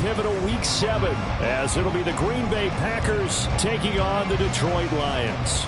pivotal Week 7 as it'll be the Green Bay Packers taking on the Detroit Lions.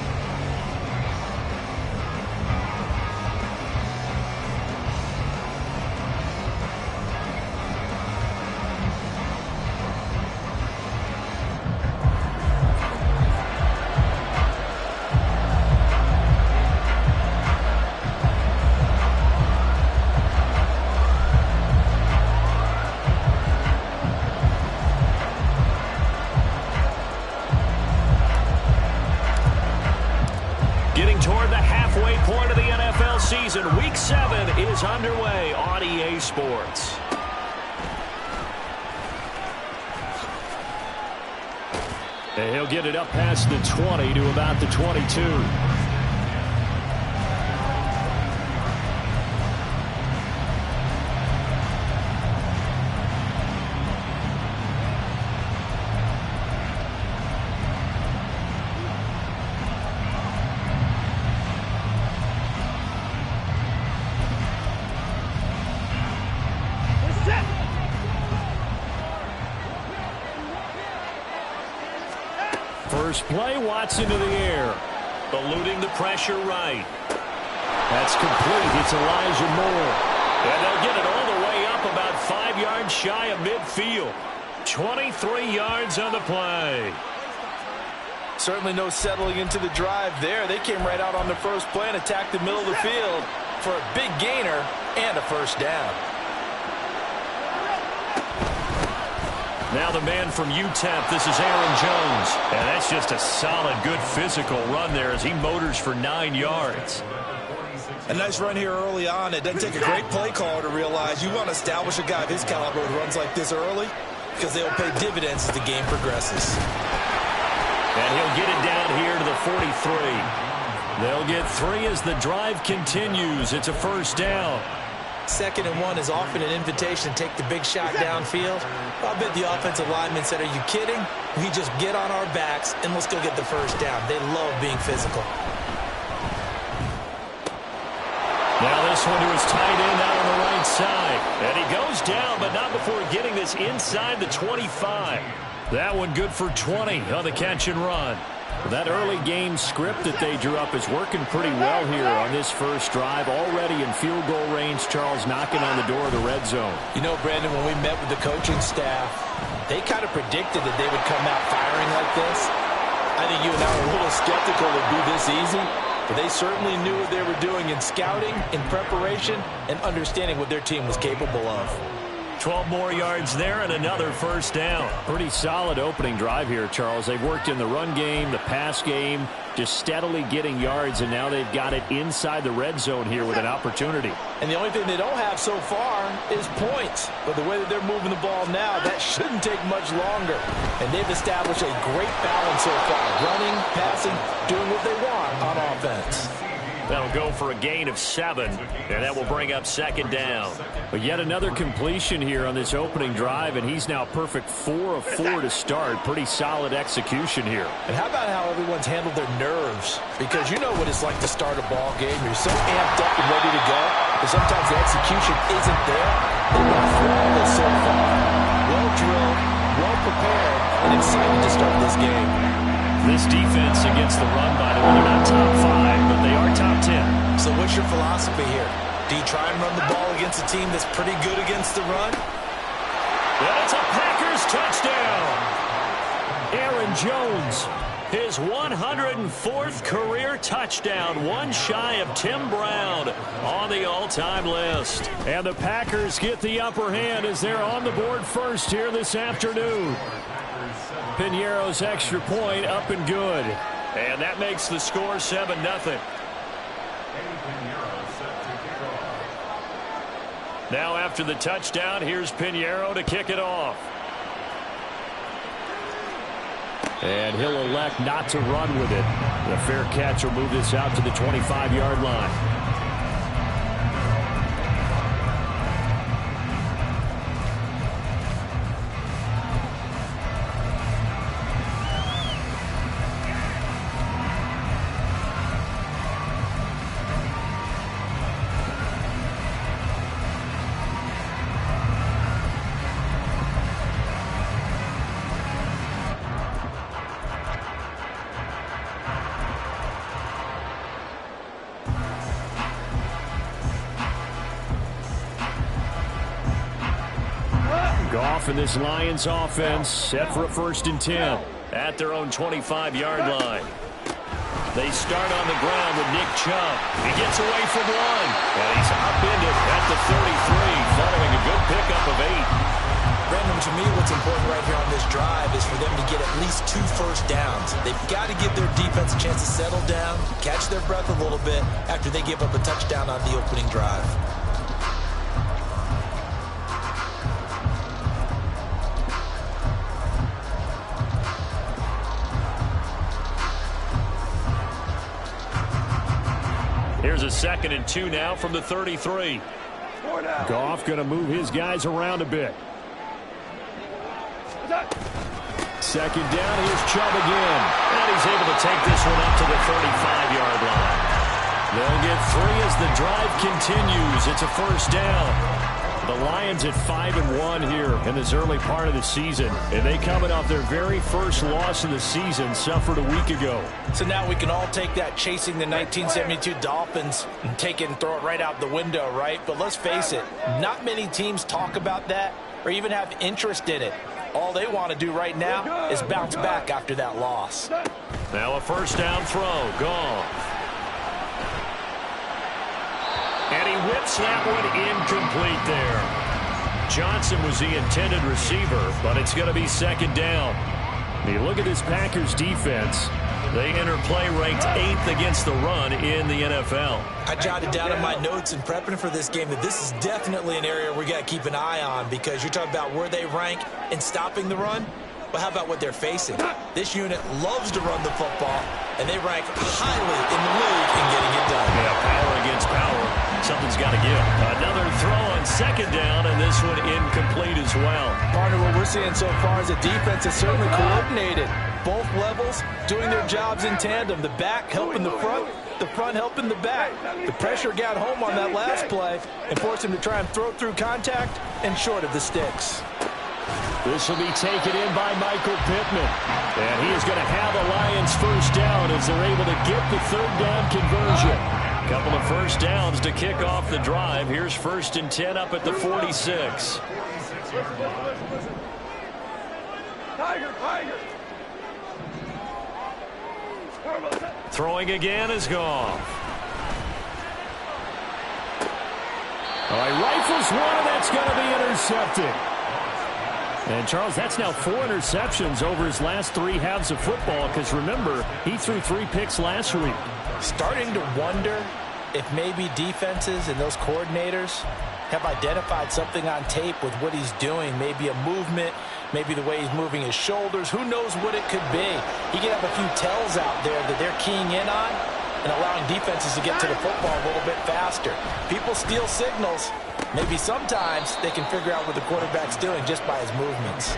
Season Week 7 is underway on EA Sports. And he'll get it up past the 20 to about the 22. First play, Watson to the air. Eluding the pressure right. That's complete. It's Elijah Moore. And they'll get it all the way up about 5 yards shy of midfield. 23 yards on the play. Certainly no settling into the drive there. They came right out on the first play and attacked the middle of the field for a big gainer and a first down. Now the man from UTEP, this is Aaron Jones. And that's just a solid, good physical run there as he motors for 9 yards. A nice run here early on. It doesn't take a great play caller to realize you want to establish a guy of his caliber who runs like this early because they'll pay dividends as the game progresses. And he'll get it down here to the 43. They'll get 3 as the drive continues. It's a first down. 2nd and 1 is often an invitation to take the big shot downfield. I bet the offensive lineman said, are you kidding? We just get on our backs and let's go get the first down. They love being physical. Now this one to his tight end out on the right side. And he goes down, but not before getting this inside the 25. That one good for 20 on the catch and run. That early game script that they drew up is working pretty well here on this first drive. Already in field goal range, Charles knocking on the door of the red zone. You know, Brandon, when we met with the coaching staff, they kind of predicted that they would come out firing like this. I think you and I were a little skeptical it would be this easy, but they certainly knew what they were doing in scouting, in preparation, and understanding what their team was capable of. 12 more yards there and another first down. Pretty solid opening drive here, Charles. They've worked in the run game, the pass game, just steadily getting yards, and now they've got it inside the red zone here with an opportunity. And the only thing they don't have so far is points. But the way that they're moving the ball now, that shouldn't take much longer. And they've established a great balance so far. Running, passing, doing what they want on offense. That'll go for a gain of 7, and that will bring up 2nd down. But yet another completion here on this opening drive, and he's now perfect 4 of 4 to start. Pretty solid execution here. And how about how everyone's handled their nerves? Because you know what it's like to start a ball game. You're so amped up and ready to go, but sometimes the execution isn't there. They've been flawless so far. Well drilled, well prepared, and excited to start this game. This defense against the run, by the way, they're not top 5, but they are top 10. So what's your philosophy here? Do you try and run the ball against a team that's pretty good against the run? And it's a Packers touchdown. Aaron Jones, his 104th career touchdown, one shy of Tim Brown on the all-time list. And the Packers get the upper hand as they're on the board first here this afternoon. Piñeiro's extra point up and good. And that makes the score 7-0. Now after the touchdown, here's Piñeiro to kick it off. And he'll elect not to run with it. The fair catch will move this out to the 25-yard line. Goff and this Lions offense set for a 1st and 10 at their own 25-yard line. They start on the ground with Nick Chubb. He gets away from one, and he's upended at the 33, following a good pickup of 8. Brandon, to me, what's important right here on this drive is for them to get at least 2 first downs. They've got to give their defense a chance to settle down, catch their breath a little bit after they give up a touchdown on the opening drive. Here's a 2nd and 2 now from the 33. Goff going to move his guys around a bit. 2nd down, here's Chubb again. And he's able to take this one up to the 35-yard line. They'll get 3 as the drive continues. It's a 1st down. The Lions at 5-1 here in this early part of the season. And they coming off their very first loss of the season, suffered a week ago. So now we can all take that chasing the 1972 Dolphins and take it and throw it right out the window, right? But let's face it, not many teams talk about that or even have interest in it. All they want to do right now is bounce back after that loss. Now a 1st down throw. Goff. And he whips that one incomplete there. Johnson was the intended receiver, but it's going to be 2nd down. You look at this Packers defense. They enter play ranked 8th against the run in the NFL. I jotted down in my notes in prepping for this game that this is definitely an area we got to keep an eye on, because you're talking about where they rank in stopping the run. But how about what they're facing? This unit loves to run the football, and they rank highly in the league in getting it done. Yeah, power against power. Something's got to give. Another throw on 2nd down, and this one incomplete as well. Partner, what we're seeing so far is the defense is certainly coordinated. Both levels doing their jobs in tandem. The back helping the front helping the back. The pressure got home on that last play and forced him to try and throw through contact and short of the sticks. This will be taken in by Michael Pittman. And he is going to have the Lions 1st down as they're able to get the 3rd down conversion. Couple of 1st downs to kick off the drive. Here's 1st and 10 up at the 46. Throwing again is Goff. All right, rifles one, and that's going to be intercepted. And, Charles, that's now 4 interceptions over his last 3 halves of football, because, remember, he threw 3 picks last week. Starting to wonder if maybe defenses and those coordinators have identified something on tape with what he's doing. Maybe a movement, maybe the way he's moving his shoulders. Who knows what it could be? He could have a few tells out there that they're keying in on and allowing defenses to get to the football a little bit faster. People steal signals. Maybe sometimes they can figure out what the quarterback's doing just by his movements.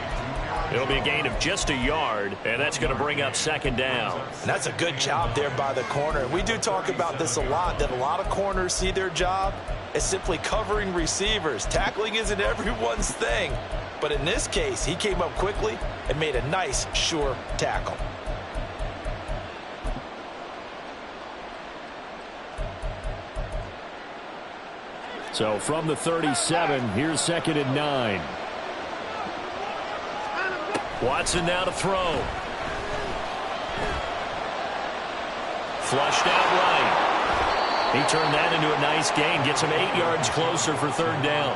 It'll be a gain of just a yard, and that's going to bring up 2nd down. And that's a good job there by the corner. We do talk about this a lot, that a lot of corners see their job as simply covering receivers. Tackling isn't everyone's thing. But in this case, he came up quickly and made a nice, sure tackle. So from the 37, here's 2nd and 9. Watson now to throw. Flushed out right. He turned that into a nice gain. Gets him 8 yards closer for 3rd down.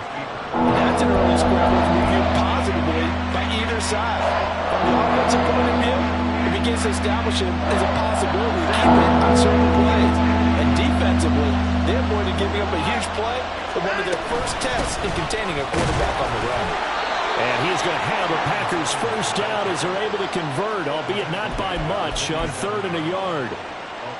That's an early scrimmage reviewed positively by either side. From the offensive point of view, it begins to establish it as a possibility to keep it on certain plays. And defensively, they avoided giving up a huge play for one of their first tests in containing a quarterback on the run. And he's going to have a Packers 1st down as they're able to convert, albeit not by much, on 3rd and a yard.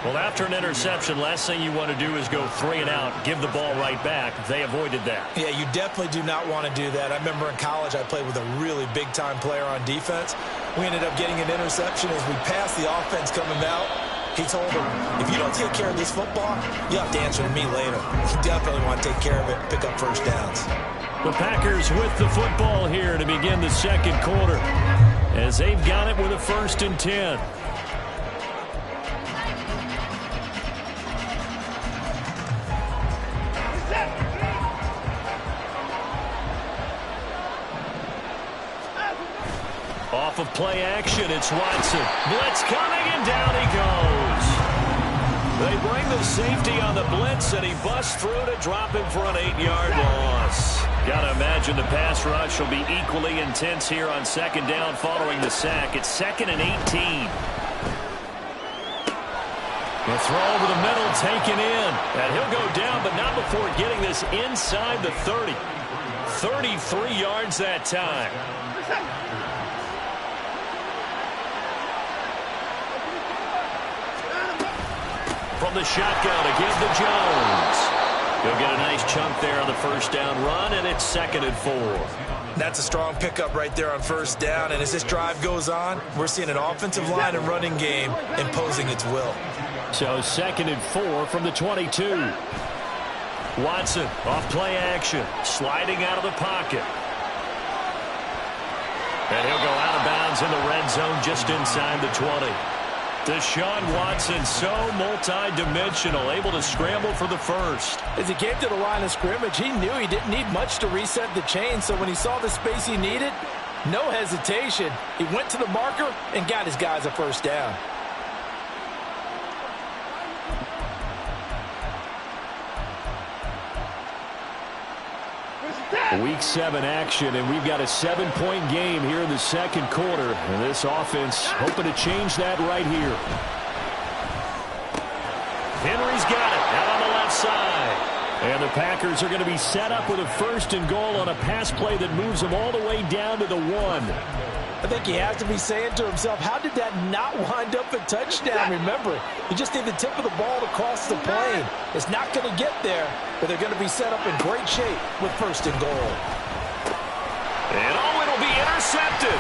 Well, after an interception, last thing you want to do is go 3 and out, give the ball right back. They avoided that. Yeah, you definitely do not want to do that. I remember in college I played with a really big-time player on defense. We ended up getting an interception as we passed the offense coming out. He told him, if you don't take care of this football, you have to answer to me later. You definitely want to take care of it and pick up 1st downs. The Packers with the football here to begin the 2nd quarter as they've got it with a 1st and 10. Off of play action, it's Watson. Blitz coming, and down he goes. They bring the safety on the blitz, and he busts through to drop him for an 8-yard loss. Gotta imagine the pass rush will be equally intense here on second down following the sack. It's 2nd and 18. The throw over the middle taken in. And he'll go down, but not before getting this inside the 30. 33 yards that time. From the shotgun, again to Jones. He'll get a nice chunk there on the first down run, and it's 2nd and 4. That's a strong pickup right there on first down, and as this drive goes on, we're seeing an offensive line and running game imposing its will. So 2nd and 4 from the 22. Watson off play action, sliding out of the pocket. And he'll go out of bounds in the red zone just inside the 20. Deshaun Watson, so multi-dimensional, able to scramble for the first. As he came to the line of scrimmage, he knew he didn't need much to reset the chain, so when he saw the space he needed, no hesitation. He went to the marker and got his guys a first down. Week 7 action, and we've got a 7-point game here in the second quarter. And this offense hoping to change that right here. Henry's got it out on the left side. And the Packers are going to be set up with a 1st and goal on a pass play that moves them all the way down to the 1. I think he has to be saying to himself, how did that not wind up a touchdown? Remember, you just need the tip of the ball to cross the plane. It's not going to get there, but they're going to be set up in great shape with 1st and goal. And it'll be intercepted.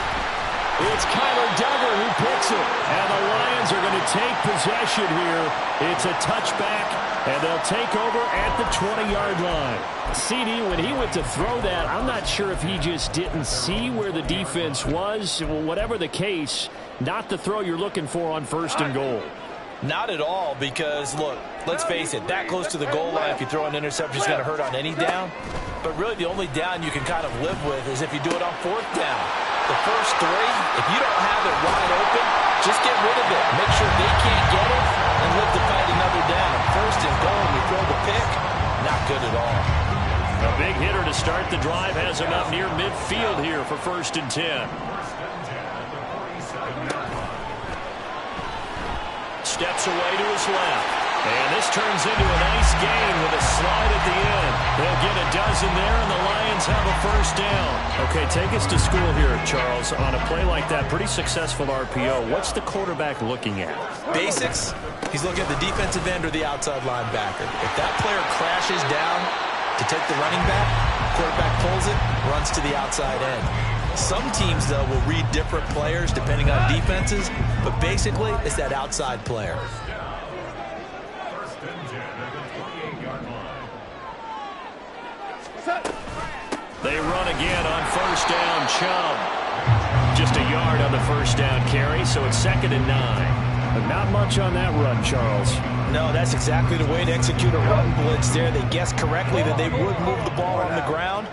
It's Kyler Duggar who picks it. And the Lions are going to take possession here. It's a touchback, and they'll take over at the 20-yard line. CD, when he went to throw that, I'm not sure if he just didn't see where the defense was. Whatever the case, not the throw you're looking for on 1st and goal. Not at all, because, look, let's face it, that close to the goal line, if you throw an interception, is going to hurt on any down. But really, the only down you can kind of live with is if you do it on 4th down. The first 3, if you don't have it wide open, just get rid of it. Make sure they can't get it and live to fight another down. 1st and goal, and you throw the pick, not good at all. A big hitter to start the drive has him up near midfield here for 1st and 10. Steps away to his left. And this turns into a nice gain with a slide at the end. They'll get a dozen there, and the Lions have a 1st down. Okay, take us to school here, Charles. On a play like that, pretty successful RPO. What's the quarterback looking at? Basics. He's looking at the defensive end or the outside linebacker. If that player crashes down to take the running back, quarterback pulls it, runs to the outside end. Some teams, though, will read different players depending on defenses, but basically it's that outside player. They run again on 1st down, Chubb. Just a yard on the 1st down carry, so it's 2nd and 9. But not much on that run, Charles. No, that's exactly the way to execute a run blitz there. They guessed correctly that they would move the ball on the ground,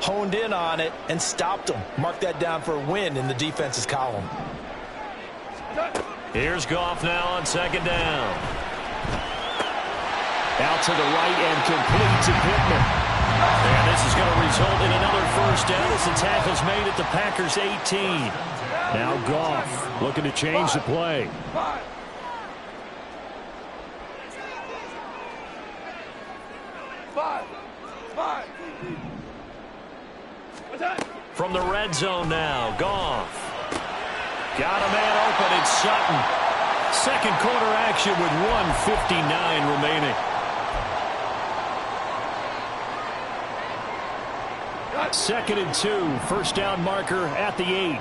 honed in on it, and stopped them. Mark that down for a win in the defense's column. Here's Goff now on 2nd down. Out to the right and complete to Pittman. And this is going to result in another 1st down as the tackle's made at the Packers' 18. Now Goff looking to change the play. From the red zone now, Goff. Got a man open, it's Sutton. Second quarter action with 1:59 remaining. Second and 2, 1st down marker at the 8.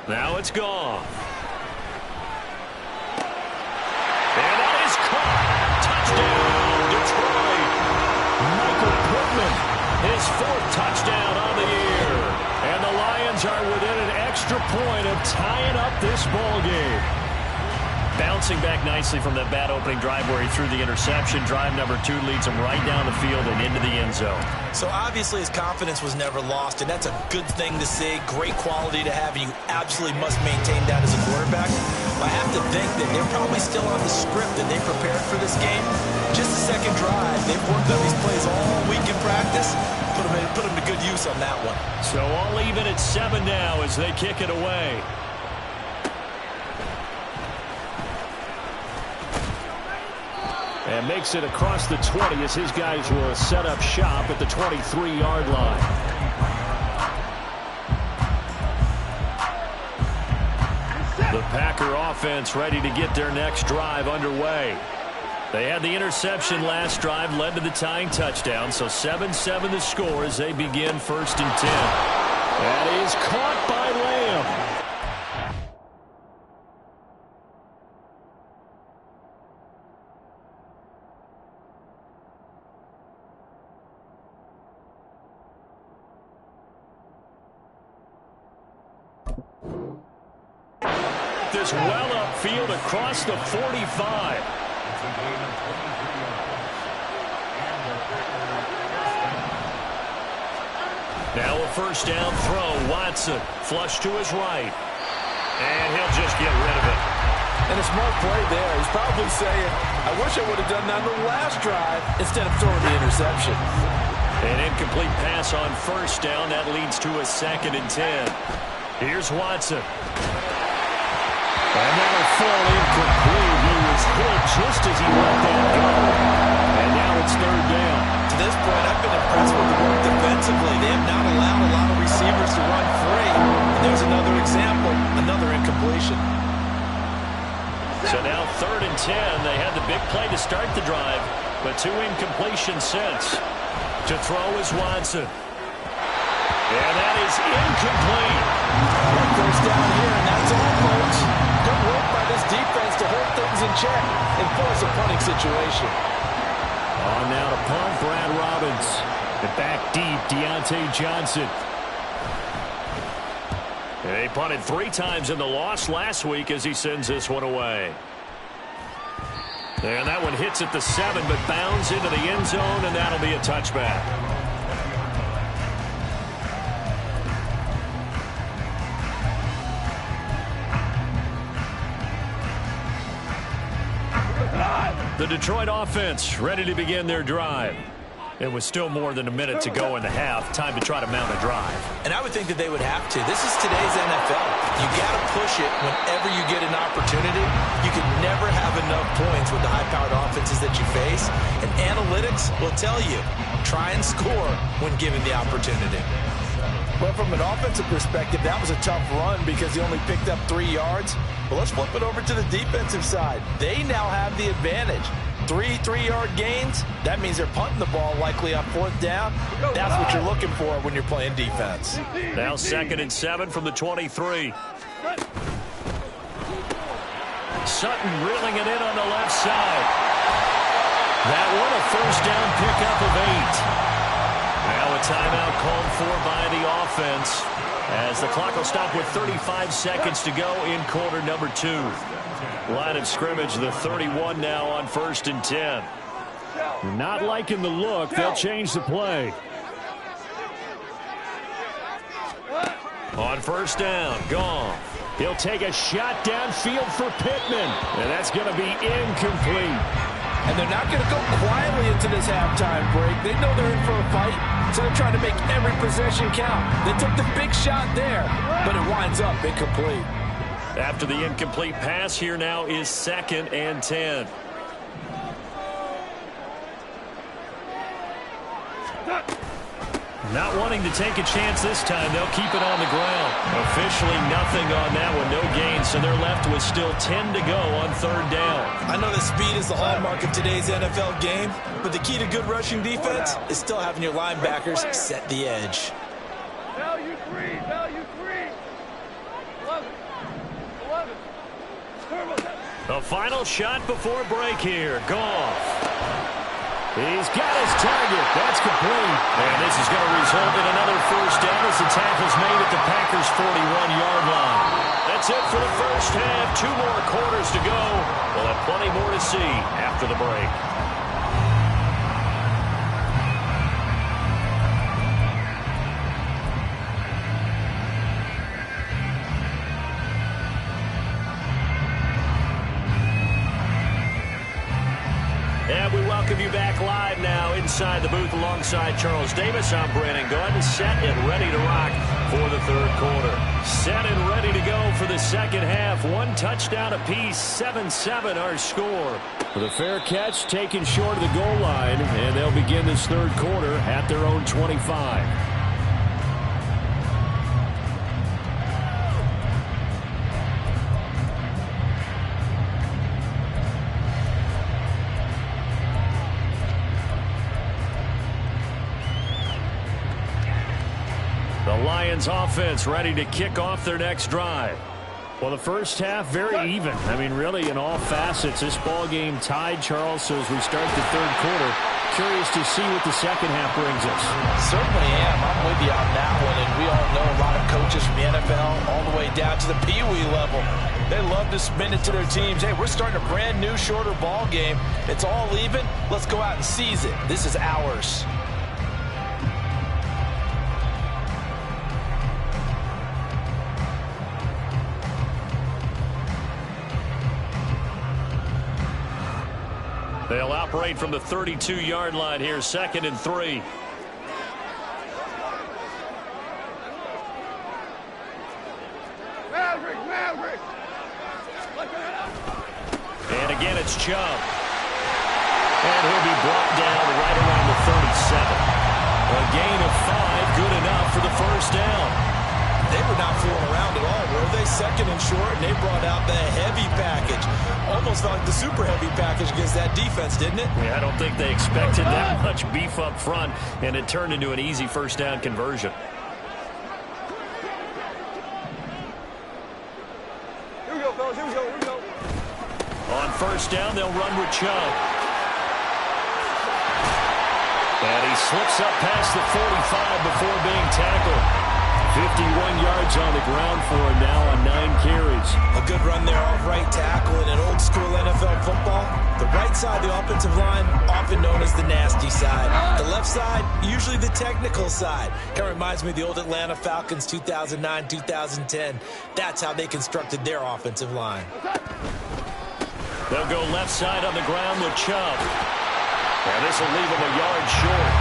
Now it's Goff. And that is caught. Touchdown, Detroit. Michael Pittman, his 4th touchdown on the year. And the Lions are within an extra point of tying up this ball game. bouncing back nicely from that bad opening drive where he threw the interception. Drive number 2 leads him right down the field and into the end zone. So obviously his confidence was never lost, and that's a good thing to see, great quality to have, and you absolutely must maintain that as a quarterback. But I have to think that they're probably still on the script that they prepared for this game. Just a second drive. They've worked on these plays all week in practice. Put them to good use on that one. So all even at 7 now as they kick it away. And makes it across the 20 as his guys will set up shop at the 23-yard line. The Packer offense ready to get their next drive underway. They had the interception last drive, led to the tying touchdown, so 7-7 the score as they begin 1st and 10. That is caught by Lamb. This well upfield across the 45. Now a first down throw. Watson flush to his right. And he'll just get rid of it. And a smart play there. He's probably saying, I wish I would have done that on the last drive instead of throwing the interception. An incomplete pass on first down. That leads to a 2nd and 10. Here's Watson. And that'll fall incomplete. He was hit just as he let that go. And now it's 3rd down. To this point, I've been impressed with the work defensively. They have not allowed a lot of receivers to run free. And there's another example, another incompletion. So now 3rd and 10. They had the big play to start the drive, but 2 incompletions since. To throw is Watson. And that is incomplete. First down here, and that's all, folks. Good work by this defense to hold things in check and force a punting situation. On now to punt, Brad Robbins. And back deep, Deontay Johnson. They punted 3 times in the loss last week as he sends this one away. And that one hits at the 7, but bounds into the end zone, and that'll be a touchback. The Detroit offense ready to begin their drive. It was still more than a minute to go in the half. Time to try to mount a drive. And I would think that they would have to. This is today's NFL. You got to push it whenever you get an opportunity. You can never have enough points with the high-powered offenses that you face. And analytics will tell you, try and score when given the opportunity. Well, from an offensive perspective, that was a tough run because he only picked up 3 yards. But let's flip it over to the defensive side. They now have the advantage. 3 3-yard gains, that means they're punting the ball likely on 4th down. That's what you're looking for when you're playing defense. Now 2nd and 7 from the 23. Sutton reeling it in on the left side. That one a first down pickup of 8. Now a timeout called for by the offense as the clock will stop with 35 seconds to go in quarter number 2. Line of scrimmage, the 31 now on 1st and 10. Not liking the look. They'll change the play. On 1st down, Goff. He'll take a shot downfield for Pittman. And that's going to be incomplete. And they're not going to go quietly into this halftime break. They know they're in for a fight, so they're trying to make every possession count. They took the big shot there, but it winds up incomplete. After the incomplete pass, here now is 2nd and 10. Not wanting to take a chance this time, they'll keep it on the ground. Officially nothing on that one, no gain, so they're left with still 10 to go on 3rd down. I know that speed is the hallmark of today's NFL game, but the key to good rushing defense is still having your linebackers set the edge. Value 3, value 3. 11. The final shot before break here. Goff. He's got his target. That's complete. And this is going to result in another first down as the tackle's made at the Packers' 41-yard line. That that's it for the first half. 2 more quarters to go. We'll have plenty more to see after the break. And we welcome you back live now inside the booth alongside Charles Davis. I'm Brandon Gunn, set and ready to rock for the third quarter. Set and ready to go for the second half. 1 touchdown apiece, 7-7 our score. With a fair catch taken short of the goal line, and they'll begin this third quarter at their own 25. The Lions offense ready to kick off their next drive. Well, the first half very even. I mean, really in all facets. This ball game tied, Charles. So as we start the third quarter, curious to see what the second half brings us. Certainly am. I'm with you on that one. And we all know a lot of coaches from the NFL all the way down to the Pee-wee level. They love to spin it to their teams. Hey, we're starting a brand new, shorter ball game. It's all even. Let's go out and seize it. This is ours. They'll operate from the 32-yard line here, 2nd and 3. Maverick! And again, it's Chubb. And he'll be brought down right around the 37. A gain of 5, good enough for the first down. They were not fooling around at all, were they? 2nd and short, and they brought out the heavy package. Almost like the super heavy package against that defense, didn't it? Yeah, I don't think they expected that much beef up front, and it turned into an easy first down conversion. Here we go, fellas. Here we go. On first down, they'll run with Chubb. And he slips up past the 45 before being tackled. 51 yards on the ground for him now on 9 carries. A good run there off right tackle in an old school NFL football. The right side, the offensive line, often known as the nasty side. The left side, usually the technical side. Kind of reminds me of the old Atlanta Falcons 2009, 2010. That's how they constructed their offensive line. They'll go left side on the ground with Chubb. And this will leave him a yard short.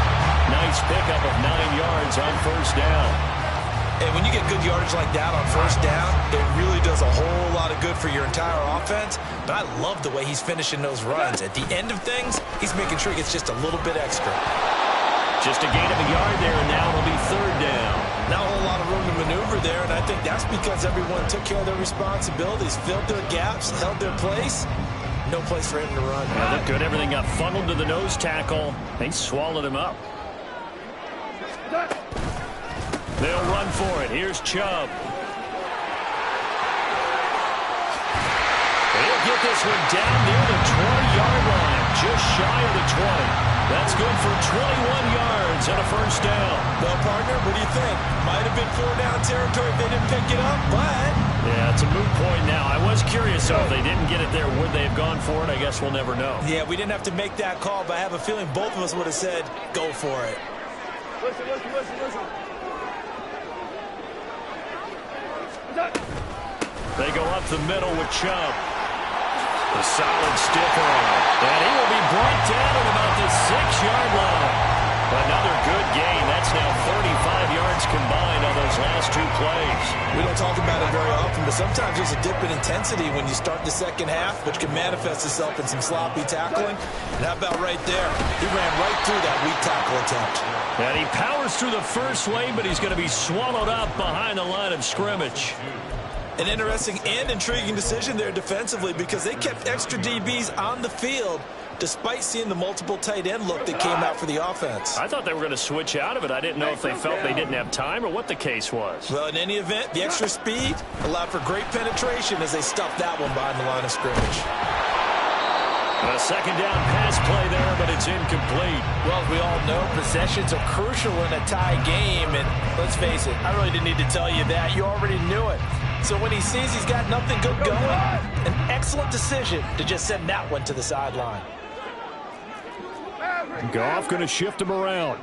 Nice pickup of 9 yards on first down. And when you get good yardage like that on first down, it really does a whole lot of good for your entire offense. But I love the way he's finishing those runs. At the end of things, he's making sure he gets just a little bit extra. Just a gain of a yard there, and now it'll be third down. Not a whole lot of room to maneuver there, and I think that's because everyone took care of their responsibilities, filled their gaps, held their place. No place for him to run. Yeah, looked good. Everything got funneled to the nose tackle. They swallowed him up. They'll run for it. Here's Chubb. He'll get this one down near the 20-yard line, just shy of the 20. That's good for 21 yards and a first down. Well, partner, what do you think? Might have been 4-down territory if they didn't pick it up, but... Yeah, it's a moot point now. I was curious, so if they didn't get it there, would they have gone for it? I guess we'll never know. Yeah, we didn't have to make that call, but I have a feeling both of us would have said, go for it. Listen. They go up the middle with Chubb. A solid stiff arm. And he will be brought down at about the 6-yard line. Another good gain. That's now 35 yards combined on those last 2 plays. We don't talk about it very often, but sometimes there's a dip in intensity when you start the second half, which can manifest itself in some sloppy tackling. And how about right there? He ran right through that weak tackle attempt. And he powers through the first wave, but he's going to be swallowed up behind the line of scrimmage. An interesting and intriguing decision there defensively because they kept extra DBs on the field despite seeing the multiple tight end look that came out for the offense. I thought they were going to switch out of it. I didn't know if they felt they didn't have time or what the case was. Well, in any event, the extra speed allowed for great penetration as they stuffed that one behind the line of scrimmage. A second down pass play there, but it's incomplete. Well, as we all know, possessions are crucial in a tie game, and let's face it, I really didn't need to tell you that. You already knew it. So when he sees he's got nothing good going, an excellent decision to just send that one to the sideline. Goff going to shift him around.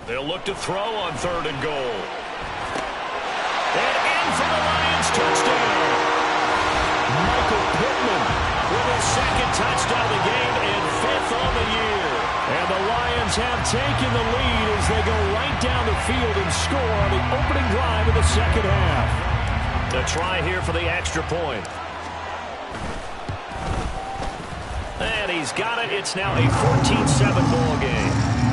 They'll look to throw on 3rd and goal. And in for the Lions touchdown. Michael Pittman with his 2nd touchdown of the game and 5th on the year. And the Lions have taken the lead as they go right down the field and score on the opening drive of the 2nd half. A try here for the extra point. And he's got it. It's now a 14-7 ball game.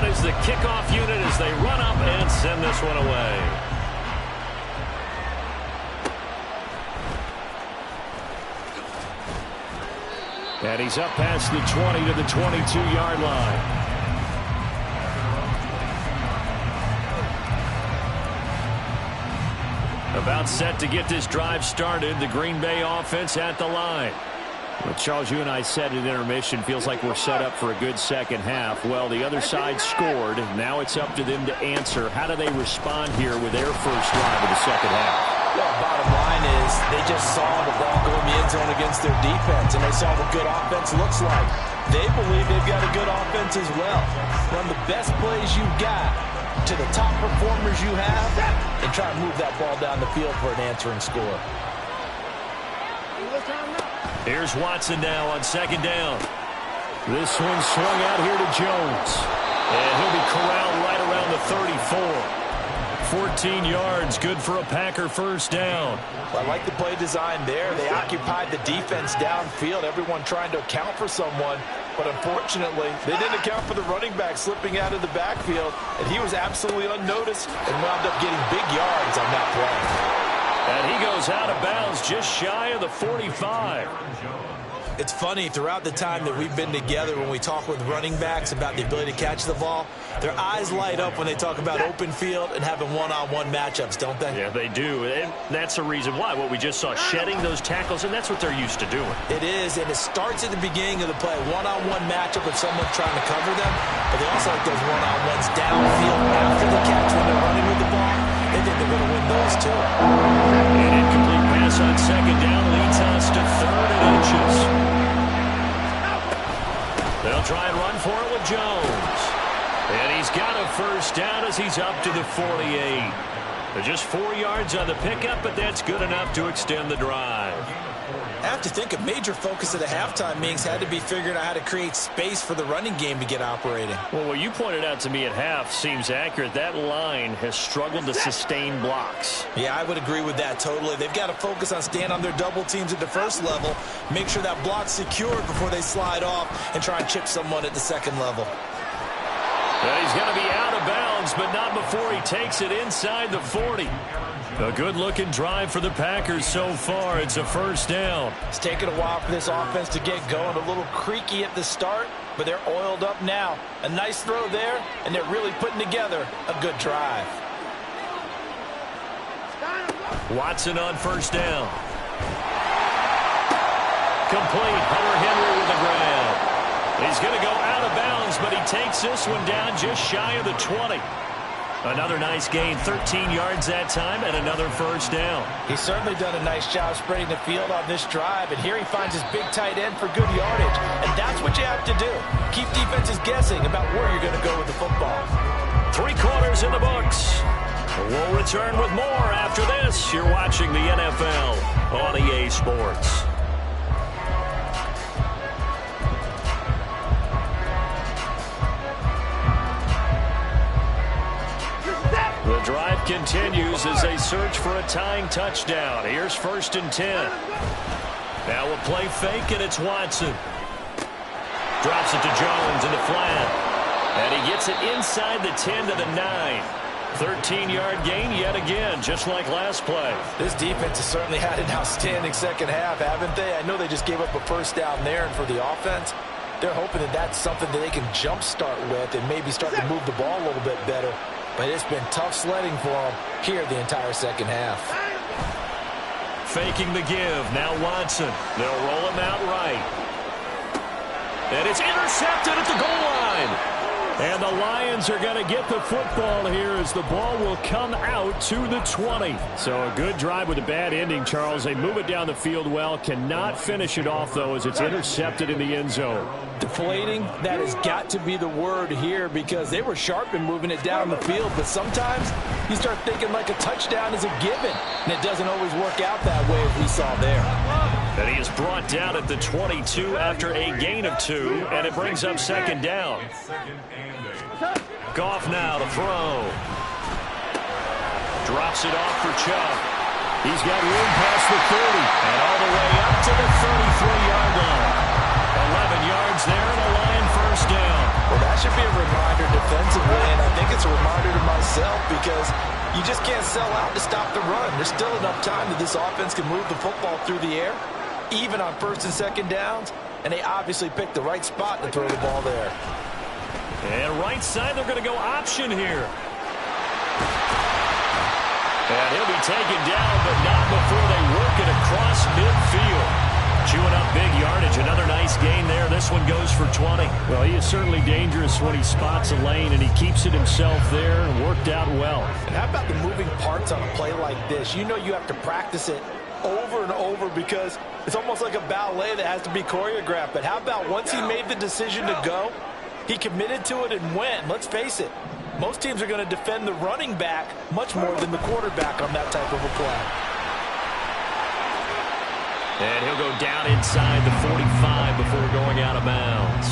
Is the kickoff unit as they run up and send this one away. And he's up past the 20 to the 22-yard line. About set to get this drive started. The Green Bay offense at the line. Well, Charles, you and I said at intermission, feels like we're set up for a good second half. Well, the other side scored. Now it's up to them to answer. How do they respond here with their first drive of the second half? Well, bottom line is they just saw the ball go in the end zone against their defense, and they saw what good offense looks like. They believe they've got a good offense as well. Run the best plays you've got to the top performers you have and try to move that ball down the field for an answering score. Here's Watson now on 2nd down. This one swung out here to Jones. And he'll be corralled right around the 34. 14 yards, good for a Packer first down. Well, I like the play design there. They occupied the defense downfield, everyone trying to account for someone. But unfortunately, they didn't account for the running back slipping out of the backfield. And he was absolutely unnoticed and wound up getting big yards on that play. And he goes out of bounds just shy of the 45. It's funny, throughout the time that we've been together, when we talk with running backs about the ability to catch the ball, their eyes light up when they talk about open field and having one-on-one matchups, don't they? Yeah, they do. And that's the reason why. What we just saw, shedding those tackles, and that's what they're used to doing. It is, and it starts at the beginning of the play. One-on-one matchup with someone trying to cover them, but they also like those one-on-ones downfield after the catch when they're running with the ball. They think they're going to win those, too. An incomplete pass on 2nd down leads us to 3rd and inches. They'll try and run for it with Jones. And he's got a first down as he's up to the 48. They're just 4 yards on the pickup, but that's good enough to extend the drive. I have to think a major focus of the halftime meetings had to be figuring out how to create space for the running game to get operating. Well, what you pointed out to me at half seems accurate. That line has struggled to sustain blocks. Yeah, I would agree with that totally. They've got to focus on staying on their double teams at the first level, make sure that block's secured before they slide off and try and chip someone at the second level. And he's going to be out of bounds, but not before he takes it inside the 40. A good-looking drive for the Packers so far. It's a first down. It's taken a while for this offense to get going. A little creaky at the start, but they're oiled up now. A nice throw there, and they're really putting together a good drive. Watson on first down. Complete. Hunter Henry with the grab. He's going to go out of bounds, but he takes this one down just shy of the 20. Another nice gain, 13 yards that time, and another first down. He's certainly done a nice job spreading the field on this drive, and here he finds his big tight end for good yardage. And that's what you have to do. Keep defenses guessing about where you're going to go with the football. 3 quarters in the books. We'll return with more after this. You're watching the NFL on EA Sports. The drive continues as they search for a tying touchdown. Here's 1st and 10. Now a play fake, and it's Watson. Drops it to Jones in the flat. And he gets it inside the 10 to the 9. 13-yard gain yet again, just like last play. This defense has certainly had an outstanding second half, haven't they? I know they just gave up a first down there, and for the offense, they're hoping that that's something that they can jumpstart with and maybe start to move the ball a little bit better. But it's been tough sledding for them here the entire second half. faking the give. Now Watson. They'll roll him out right. And it's intercepted at the goal line. And the Lions are going to get the football here as the ball will come out to the 20. So a good drive with a bad ending, Charles. They move it down the field well. Cannot finish it off, though, as it's intercepted in the end zone. Deflating, that has got to be the word here because they were sharp in moving it down the field. But sometimes you start thinking like a touchdown is a given. And it doesn't always work out that way as we saw there. And he is brought down at the 22 after a gain of 2. And it brings up second down. Goff now to throw. Drops it off for Chubb. He's got room past the 30 and all the way up to the 33-yard line. 11 yards there and a Lion first down. Well, that should be a reminder defensively, and I think it's a reminder to myself because you just can't sell out to stop the run. There's still enough time that this offense can move the football through the air, even on first and second downs, and they obviously picked the right spot to throw the ball there. And right side, they're going to go option here. And he'll be taken down, but not before they work it across midfield. Chewing up big yardage. Another nice gain there. This one goes for 20. Well, he is certainly dangerous when he spots a lane, and he keeps it himself there and worked out well. And how about the moving parts on a play like this? You know you have to practice it over and over because it's almost like a ballet that has to be choreographed. But how about once he made the decision to go, he committed to it and went. Let's face it, most teams are going to defend the running back much more than the quarterback on that type of a play. And he'll go down inside the 45 before going out of bounds.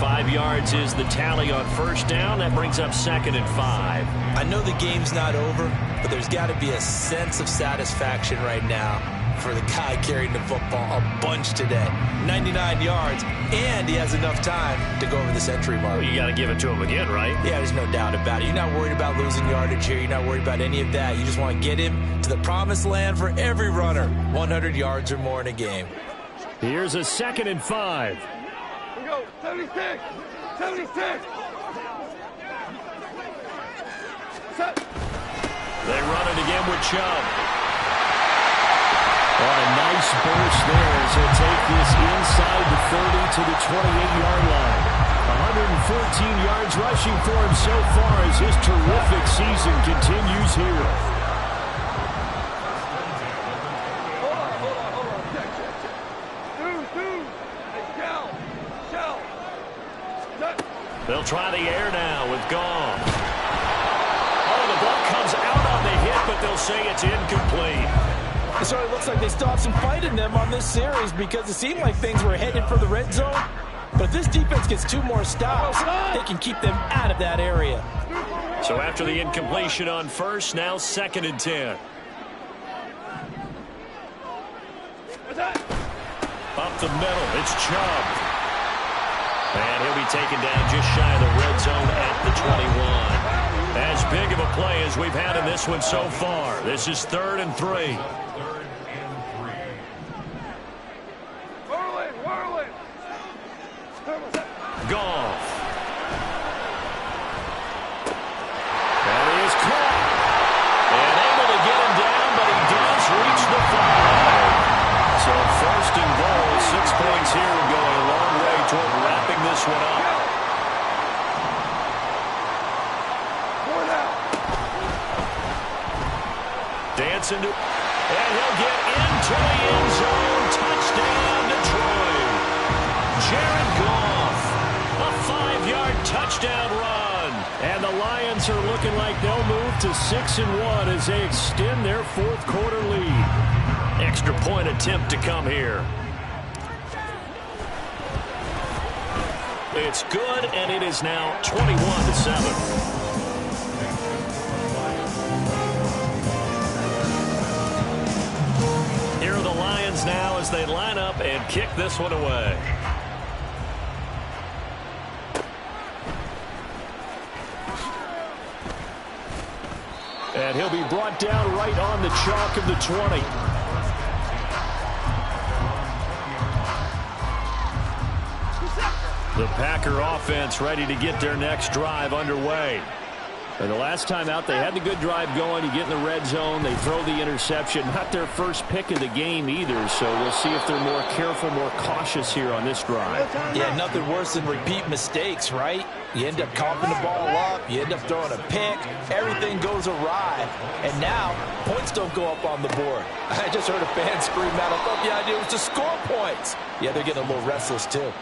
5 yards is the tally on first down. That brings up second and 5. I know the game's not over, but there's got to be a sense of satisfaction right now for the guy carrying the football a bunch today. 99 yards, and he has enough time to go over the century mark. Well, you got to give it to him again, right? Yeah, there's no doubt about it. You're not worried about losing yardage here. You're not worried about any of that. You just want to get him to the promised land for every runner. 100 yards or more in a game. Here's a second and 5. Here we go. 76. 76. Set. They run it again with Chubb. Oh, a nice burst there as he'll take this inside the 30 to the 28-yard line. 114 yards rushing for him so far as his terrific season continues here. Hold on. Check. Dude. Hey, shell. Set. They'll try the air now with Goff. Oh, the ball comes out on the hit, but they'll say it's incomplete. It sort of looks like they stopped some fight in them on this series because it seemed like things were headed for the red zone. But if this defense gets 2 more stops, they can keep them out of that area. So after the incompletion on first, now second and 10. Up the middle, it's Chubb. And he'll be taken down just shy of the red zone at the 21. As big of a play as we've had in this one so far. This is 3rd and 3. Whirling. Goff. And he is caught. And able to get him down, but he does reach the 5. So first and goal, 6 points here would go a long way toward wrapping this one up. Dancing to, and he'll get into the end zone. Touchdown, Detroit. Jared Goff, a 5-yard touchdown run. And the Lions are looking like they'll move to 6-1 as they extend their 4th quarter lead. Extra point attempt to come here. It's good, and it is now 21-7. Here are the Lions now as they line up and kick this one away. And he'll be brought down right on the chalk of the 20. The Packer offense ready to get their next drive underway. And the last time out, they had the good drive going. You get in the red zone, they throw the interception. Not their first pick of the game either, so we'll see if they're more careful, more cautious here on this drive. Yeah, nothing worse than repeat mistakes, right? You end up coughing the ball up, you end up throwing a pick, everything goes awry, and now points don't go up on the board. I just heard a fan scream out, I thought the idea was to score points. Yeah, they're getting a little restless too.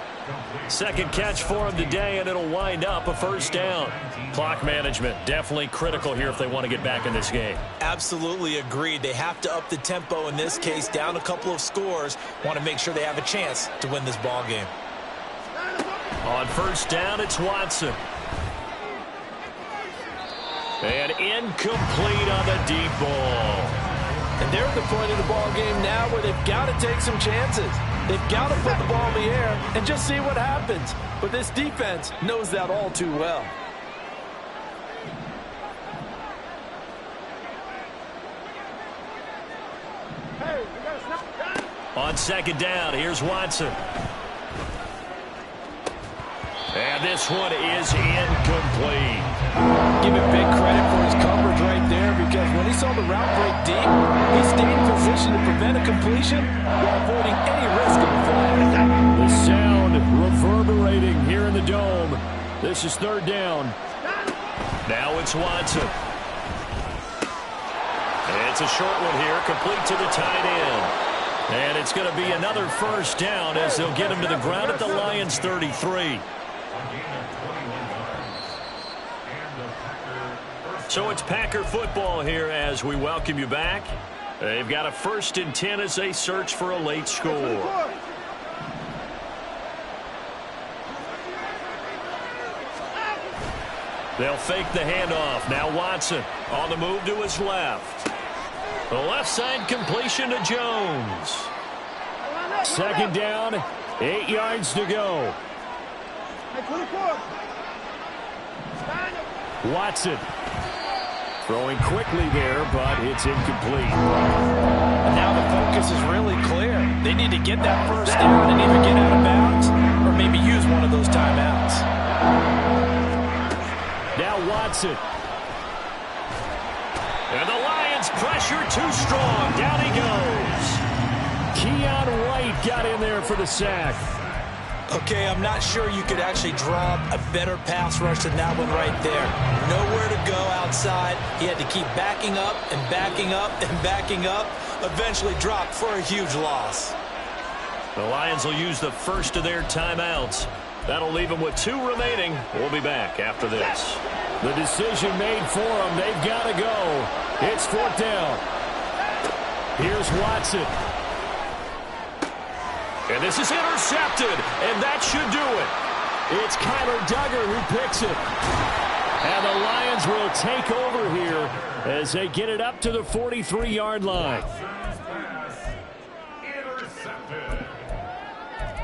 Second catch for him today, and it'll wind up a first down. Clock management, definitely critical here if they want to get back in this game. Absolutely agreed. They have to up the tempo in this case, down a couple of scores. Want to make sure they have a chance to win this ball game. On first down, it's Watson. And incomplete on the deep ball. And they're at the point of the ball game now where they've got to take some chances. They've got to put the ball in the air and just see what happens. But this defense knows that all too well. On second down, here's Watson. And this one is incomplete. Give him big credit for his coverage right there, because when he saw the route break deep, he stayed in position to prevent a completion while avoiding any risk of a flag. The sound reverberating here in the dome. This is third down. Now it's Watson. It's a short one here, complete to the tight end. And it's going to be another first down as they'll get him to the ground at the Lions' 33. So it's Packer football here as we welcome you back. They've got a 1st and 10 as they search for a late score. They'll fake the handoff. Now Watson on the move to his left. The left side completion to Jones. Second down, 8 yards to go. Watson throwing quickly there, but it's incomplete. And now the focus is really clear. They need to get that first down and either get out of bounds or maybe use one of those timeouts. Now Watson. And the Lions pressure too strong. Down he goes. Keon White got in there for the sack. Okay, I'm not sure you could actually draw a better pass rush than that one right there. Nowhere to go outside. He had to keep backing up and backing up and backing up. Eventually dropped for a huge loss. The Lions will use the first of their timeouts. That'll leave them with 2 remaining. We'll be back after this. The decision made for them. They've got to go. It's 4th down. Here's Watson. And this is intercepted, and that should do it. It's Kyler Duggar who picks it. And the Lions will take over here as they get it up to the 43-yard line. Intercepted.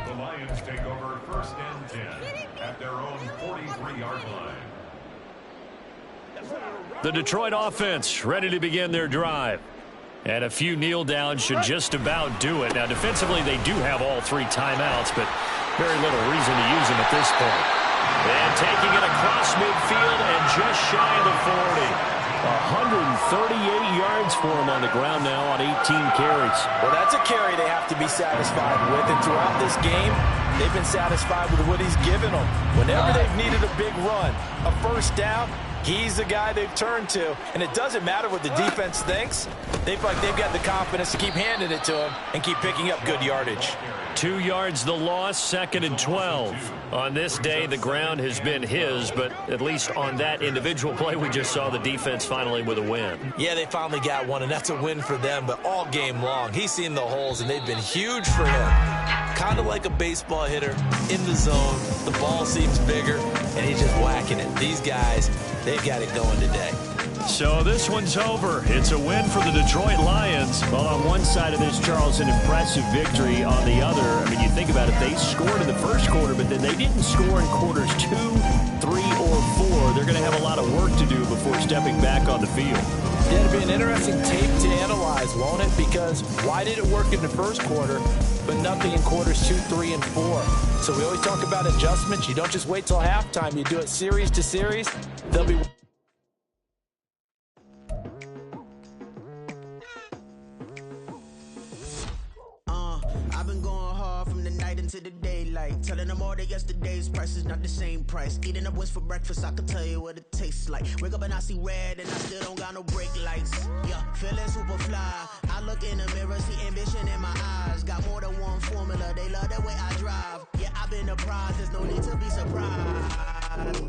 The Lions take over 1st and 10 at their own 43-yard line. The Detroit offense ready to begin their drive. And a few kneel downs should just about do it. Now, defensively, they do have all 3 timeouts, but very little reason to use them at this point. And taking it across midfield and just shy of the 40. 138 yards for him on the ground now on 18 carries. Well, that's a carry they have to be satisfied with. And throughout this game, they've been satisfied with what he's given them. Whenever they've needed a big run, a first down, he's the guy they've turned to. And it doesn't matter what the defense thinks. They feel like they've got the confidence to keep handing it to him and keep picking up good yardage. 2 yards the loss, 2nd and 12. On this day, the ground has been his, but at least on that individual play, we just saw the defense finally with a win. Yeah, they finally got one, and that's a win for them, but all game long, he's seen the holes, and they've been huge for him. Kind of like a baseball hitter in the zone. The ball seems bigger, and he's just whacking it. These guys, they've got it going today. So this one's over. It's a win for the Detroit Lions. Well, on one side of this, Charles, an impressive victory. On the other, I mean, you think about it, they scored in the first quarter, but then they didn't score in quarters 2, 3, or 4. They're going to have a lot of work to do before stepping back on the field. Yeah, it'll be an interesting tape to analyze, won't it? Because why did it work in the first quarter, but nothing in quarters 2, 3, and 4? So we always talk about adjustments. You don't just wait till halftime. You do it series to series. They'll be Selling them all to yesterday's prices, not the same price. Eating up wings for breakfast, I can tell you what it tastes like. Wake up and I see red and I still don't got no brake lights. Yeah, feeling super fly. I look in the mirror, see ambition in my eyes. Got more than one formula, they love the way I drive. Yeah, I've been a prize, there's no need to be surprised.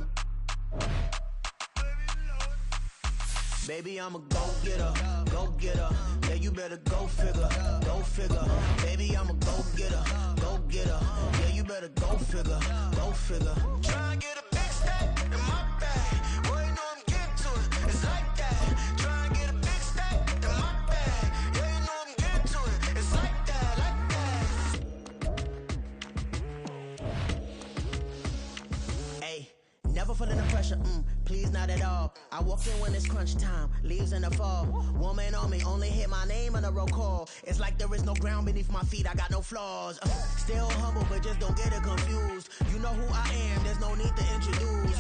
Baby, I'm a go-getter, go-getter. Yeah, you better go figure, go figure. Baby, I'm a go-getter, go-getter. Yeah, you better go figure, go figure. Try and get a big stack in my bag. Boy, you know I'm getting to it, it's like that. Try and get a big stack in my bag. Yeah, you know I'm getting to it, it's like that, like that. Hey, never feeling the pressure, please not at all. I walk in when it's crunch time, leaves in the fall. Woman on me, only hit my name on a roll call. It's like there is no ground beneath my feet, I got no flaws. Still humble, but just don't get it confused. You know who I am, there's no need to introduce.